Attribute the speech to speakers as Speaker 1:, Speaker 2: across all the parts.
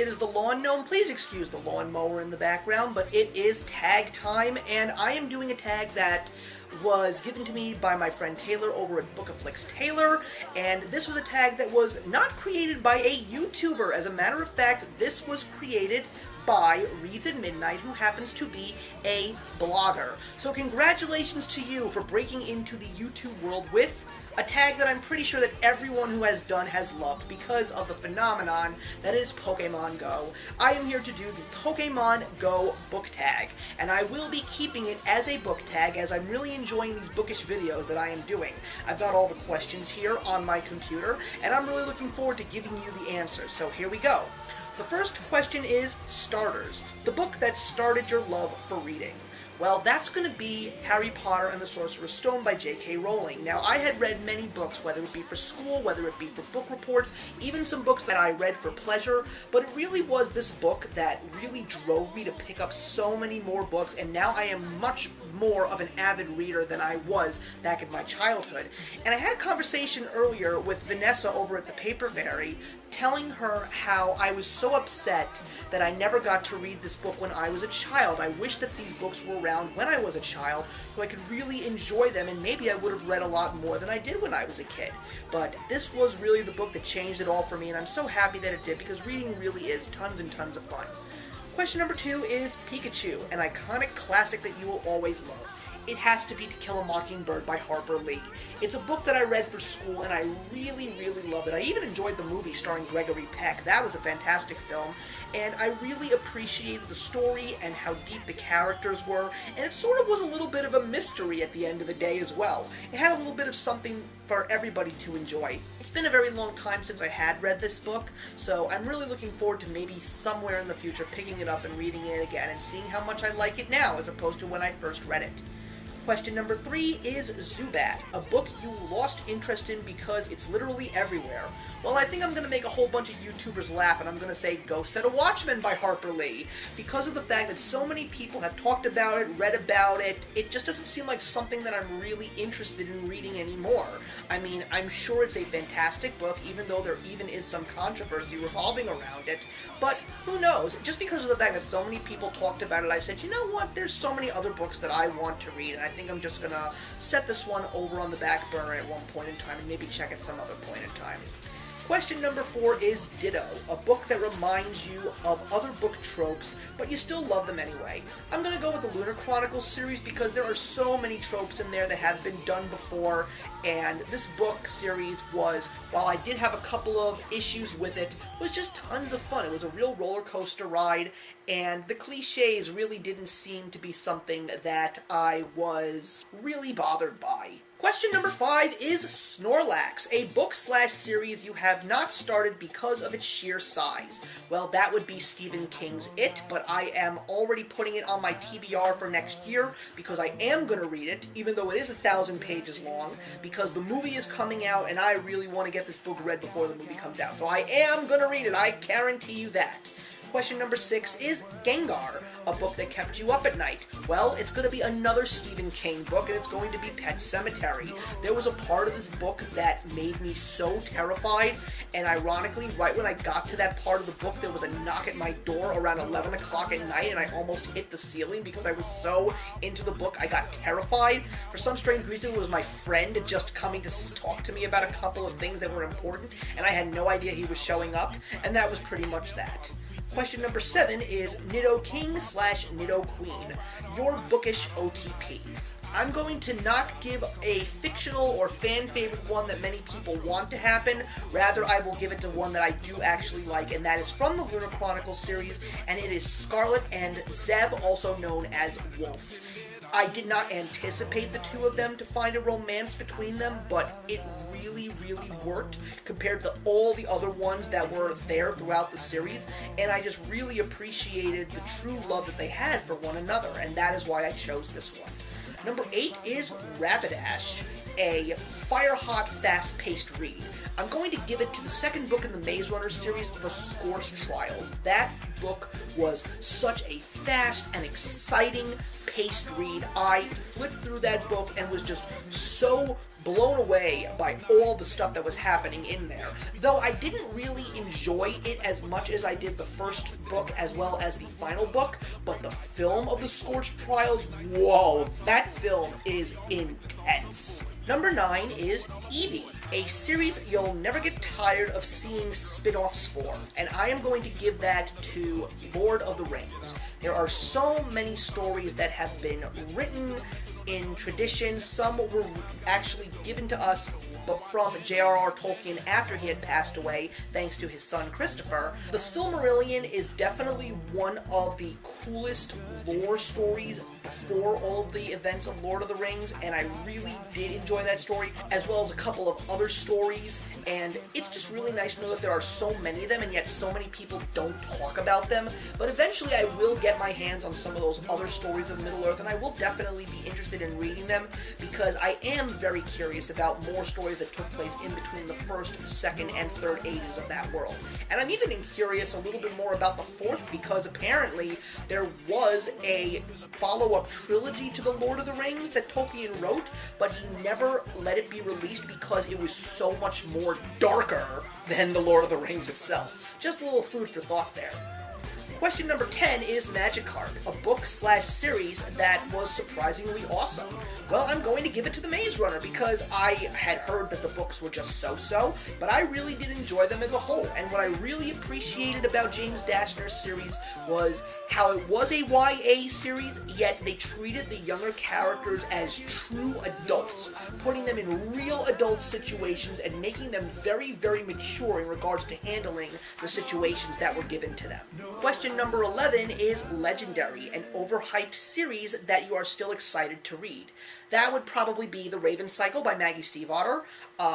Speaker 1: it is the Lawn Gnome. Please excuse the lawnmower in the background, but it is tag time, and I am doing a tag that was given to me by my friend Taylor over at BookAFlixTaylor, and this was a tag that was not created by a YouTuber. As a matter of fact, this was created by Reads at Midnight, who happens to be a blogger. So congratulations to you for breaking into the YouTube world with a tag that I'm pretty sure that everyone who has done has loved because of the phenomenon that is Pokemon Go. I am here to do the Pokemon Go book tag, and I will be keeping it as a book tag as I'm really enjoying these bookish videos that I am doing. I've got all the questions here on my computer, and I'm really looking forward to giving you the answers, so here we go. The first question is Starters, the book that started your love for reading. Well, that's going to be Harry Potter and the Sorcerer's Stone by J.K. Rowling. Now, I had read many books, whether it be for school, whether it be for book reports, even some books that I read for pleasure, but it really was this book that really drove me to pick up so many more books, and now I am much more of an avid reader than I was back in my childhood. And I had a conversation earlier with Vanessa over at the Paper Fairy, telling her how I was so upset that I never got to read this book when I was a child. I wish that these books were around when I was a child so I could really enjoy them, and maybe I would have read a lot more than I did when I was a kid. But this was really the book that changed it all for me, and I'm so happy that it did because reading really is tons and tons of fun. Question number 2 is Pikachu, an iconic classic that you will always love. It has to be To Kill a Mockingbird by Harper Lee. It's a book that I read for school, and I really, really loved it. I even enjoyed the movie starring Gregory Peck. That was a fantastic film, and I really appreciated the story and how deep the characters were, and it sort of was a little bit of a mystery at the end of the day as well. It had a little bit of something for everybody to enjoy. It's been a very long time since I had read this book, so I'm really looking forward to maybe somewhere in the future picking it up and reading it again and seeing how much I like it now as opposed to when I first read it. Question number 3 is Zubat, a book you lost interest in because it's literally everywhere. Well, I think I'm going to make a whole bunch of YouTubers laugh, and I'm going to say Go Set a Watchman by Harper Lee. Because of the fact that so many people have talked about it, read about it, it just doesn't seem like something that I'm really interested in reading anymore. I mean, I'm sure it's a fantastic book, even though there even is some controversy revolving around it, but who knows? Just because of the fact that so many people talked about it, I said, you know what, there's so many other books that I want to read, and I think I'm just gonna set this one over on the back burner at one point in time and maybe check at some other point in time. Question number 4 is Ditto, a book that reminds you of other book tropes, but you still love them anyway. I'm going to go with the Lunar Chronicles series because there are so many tropes in there that have been done before, and this book series was, while I did have a couple of issues with it, was just tons of fun. It was a real roller coaster ride, and the cliches really didn't seem to be something that I was really bothered by. Question number 5 is Snorlax, a book/series you have not started because of its sheer size. Well, that would be Stephen King's It, but I am already putting it on my TBR for next year because I am going to read it, even though it is 1,000 pages long, because the movie is coming out and I really want to get this book read before the movie comes out. So I am going to read it, I guarantee you that. Question number 6 is Gengar, a book that kept you up at night. Well, it's going to be another Stephen King book, and it's going to be Pet Sematary. There was a part of this book that made me so terrified, and ironically, right when I got to that part of the book, there was a knock at my door around 11 o'clock at night, and I almost hit the ceiling because I was so into the book, I got terrified. For some strange reason, it was my friend just coming to talk to me about a couple of things that were important, and I had no idea he was showing up, and that was pretty much that. Question number 7 is Nidoking/Nido Queen, your bookish OTP. I'm going to not give a fictional or fan-favorite one that many people want to happen. Rather, I will give it to one that I do actually like, and that is from the Lunar Chronicles series, and it is Scarlet and Zev, also known as Wolf. I did not anticipate the two of them to find a romance between them, but it really, really worked compared to all the other ones that were there throughout the series, and I just really appreciated the true love that they had for one another, and that is why I chose this one. Number 8 is Rapidash, a fire-hot, fast-paced read. I'm going to give it to the second book in the Maze Runner series, The Scorched Trials. That book was such a fast and exciting paced read. I flipped through that book and was just so blown away by all the stuff that was happening in there. Though I didn't really enjoy it as much as I did the first book as well as the final book, but the film of the Scorched Trials, whoa, that film is intense. Number 9 is Evie, a series you'll never get tired of seeing spin-offs for, and I am going to give that to Lord of the Rings. There are so many stories that have been written in tradition. Some were actually given to us but from J.R.R. Tolkien after he had passed away, thanks to his son Christopher. The Silmarillion is definitely one of the coolest lore stories before all of the events of Lord of the Rings, and I really did enjoy that story, as well as a couple of other stories, and it's just really nice to know that there are so many of them, and yet so many people don't talk about them. But eventually I will get my hands on some of those other stories of Middle-earth, and I will definitely be interested in reading them, because I am very curious about more stories that took place in between the first, second, and third ages of that world. And I'm even curious a little bit more about the fourth, because apparently there was a follow-up trilogy to the Lord of the Rings that Tolkien wrote, but he never let it be released because it was so much more darker than the Lord of the Rings itself. Just a little food for thought there. Question number 10 is Magikarp, a book/series that was surprisingly awesome. Well, I'm going to give it to The Maze Runner because I had heard that the books were just so-so, but I really did enjoy them as a whole. And what I really appreciated about James Dashner's series was how it was a YA series, yet they treated the younger characters as true adults, putting them in real adult situations and making them very, very mature in regards to handling the situations that were given to them. Question number 11 is Legendary, an overhyped series that you are still excited to read. That would probably be The Raven Cycle by Maggie Stiefvater.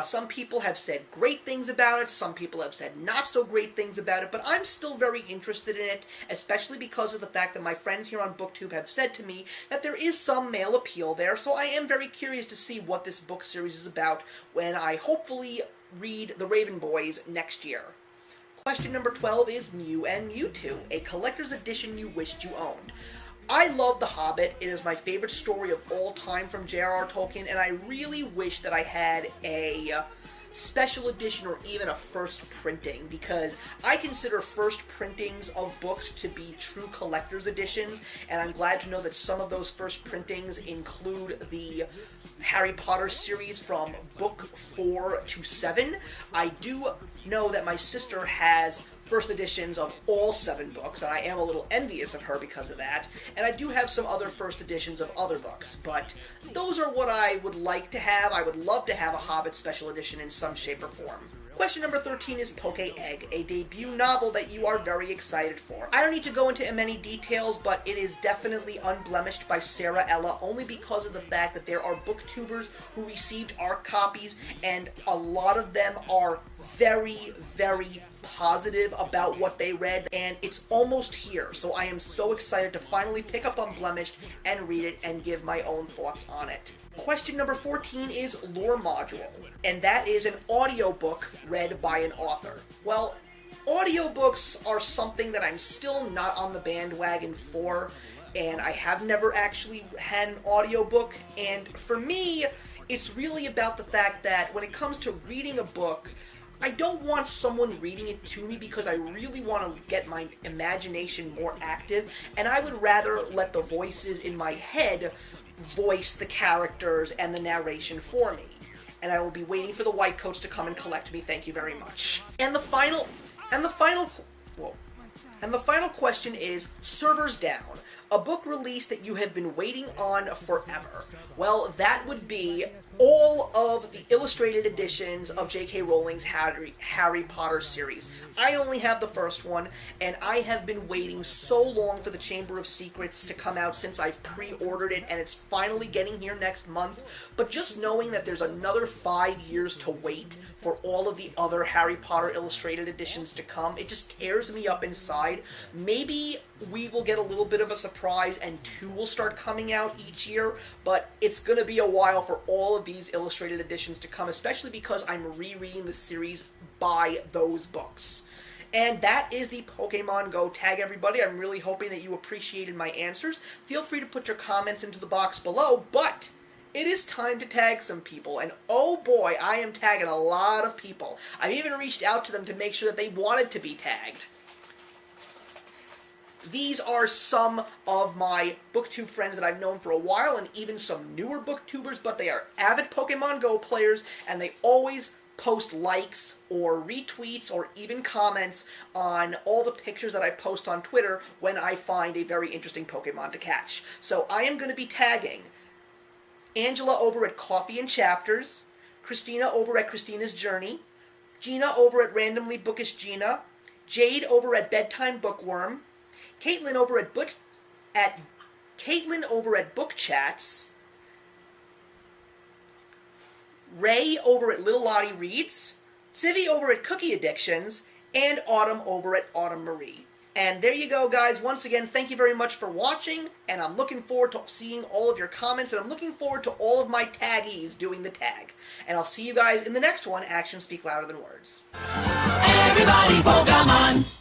Speaker 1: Some people have said great things about it, some people have said not so great things about it, but I'm still very interested in it, especially because of the fact that my friends here on BookTube have said to me that there is some male appeal there, so I am very curious to see what this book series is about when I hopefully read The Raven Boys next year. Question number 12 is Mew and Mewtwo, a collector's edition you wished you owned. I love The Hobbit. It is my favorite story of all time from J.R.R. Tolkien, and I really wish that I had a special edition or even a first printing, because I consider first printings of books to be true collector's editions, and I'm glad to know that some of those first printings include the Harry Potter series from book 4 to 7. I do know that my sister has first editions of all 7 books, and I am a little envious of her because of that, and I do have some other first editions of other books, but those are what I would like to have. I would love to have a Hobbit special edition in some shape or form. Question number 13 is Poke-Egg, a debut novel that you are very excited for. I don't need to go into many details, but it is definitely unblemished by Sarah Ella, only because of the fact that there are booktubers who received our copies, and a lot of them are very, very positive about what they read, and it's almost here, so I am so excited to finally pick up Unblemished and read it and give my own thoughts on it. Question number 14 is Lore Module, and that is an audiobook read by an author. Well, audiobooks are something that I'm still not on the bandwagon for, and I have never actually had an audiobook, and for me, it's really about the fact that when it comes to reading a book, I don't want someone reading it to me because I really want to get my imagination more active, and I would rather let the voices in my head voice the characters and the narration for me. And I will be waiting for the white coats to come and collect me, thank you very much. And the final question is Servers Down, a book release that you have been waiting on forever. Well, that would be all of the illustrated editions of J.K. Rowling's Harry Potter series. I only have the first one, and I have been waiting so long for the Chamber of Secrets to come out since I've pre-ordered it, and it's finally getting here next month. But just knowing that there's another 5 years to wait for all of the other Harry Potter illustrated editions to come, it just tears me up inside. Maybe we will get a little bit of a surprise and 2 will start coming out each year, but it's going to be a while for all of these illustrated editions to come, especially because I'm rereading the series by those books. And that is the Pokemon Go tag, everybody. I'm really hoping that you appreciated my answers. Feel free to put your comments into the box below, but it is time to tag some people, and oh boy, I am tagging a lot of people. I even reached out to them to make sure that they wanted to be tagged. These are some of my booktube friends that I've known for a while, and even some newer booktubers, but they are avid Pokemon Go players, and they always post likes or retweets or even comments on all the pictures that I post on Twitter when I find a very interesting Pokemon to catch. So I am going to be tagging Angela over at Coffee and Chapters, Christina over at Christina's Journey, Gina over at Randomly Bookish Gina, Jade over at Bedtime Bookworm, Caitlin over at Book Chats, Ray over at Little Lottie Reads, Civi over at Cookie Addictions, and Autumn over at Autumn Marie. And there you go, guys. Once again, thank you very much for watching, and I'm looking forward to seeing all of your comments, and I'm looking forward to all of my taggies doing the tag. And I'll see you guys in the next one. Actions speak louder than words. Everybody Pokemon!